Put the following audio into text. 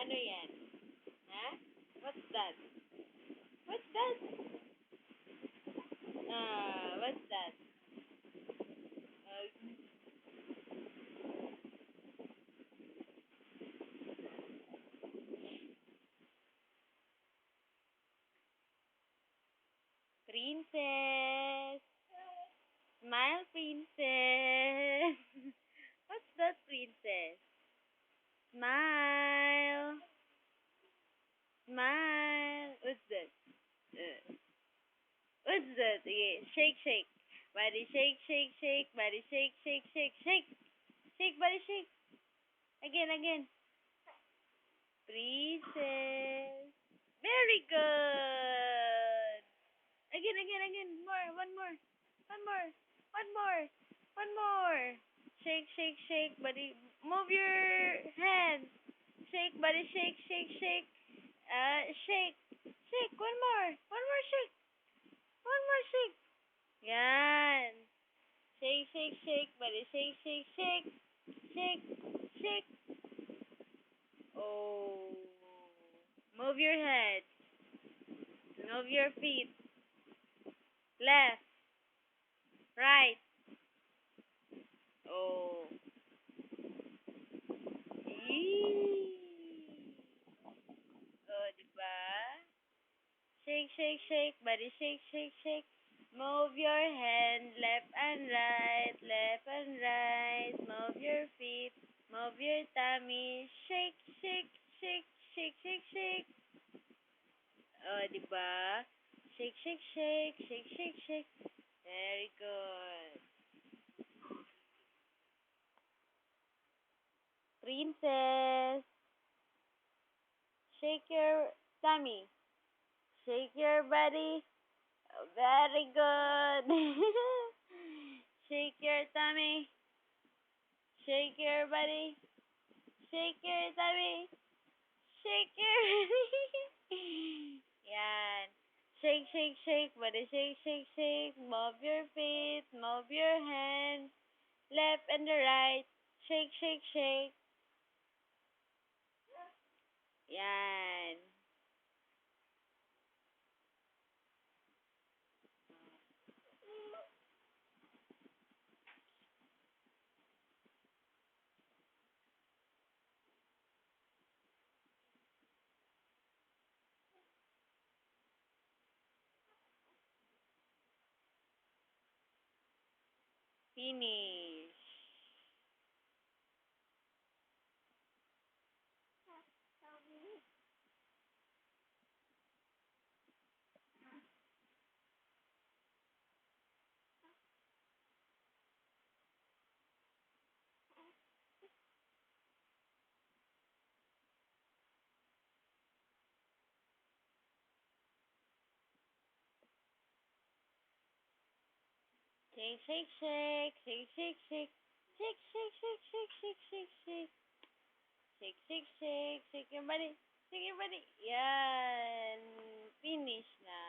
Ano yan? Ha? What's that? What's that? What's that? Uh, Princess. Smile, princess. What's that, princess? Smile. Smile. What's that? What's that? Okay, shake, shake. Body shake, shake, shake. Body shake, shake, shake, shake. Shake, body shake. Again, again. Princess. Very good. Again, again, again. More. One more. One more. One more. One more. Shake, shake, shake. Body. Move your hands. Shake, body. Shake, shake, shake. Shake. Shake. One more. One more shake. One more shake. Yan. Shake, shake, shake. Body. Shake, shake, shake. Shake. Shake. Oh. Move your head. Move your feet. Left. Right. Oh. Yee. Oh, diba? Shake, shake, shake. Body shake, shake, shake. Move your hand left and right, left and right. Move your feet, move your tummy. Shake, shake, shake, shake, shake, shake. Oh, diba? Shake, shake, shake, shake, shake, shake. Very good. Princess, shake your tummy. Shake your body. Very good. Shake your tummy. Shake your body. Shake your tummy. Shake your body. Yan. Shake, shake, shake. Body shake, shake, shake. Move your feet. Move your hands. Left and the right. Shake, shake, shake. Yan. Finish. Shake, shake, shake. Shake, shake, shake. Shake, shake, shake, shake, shake, shake, shake. Shake, shake, shake. Shake your body. Shake your body. Yan. Finish na.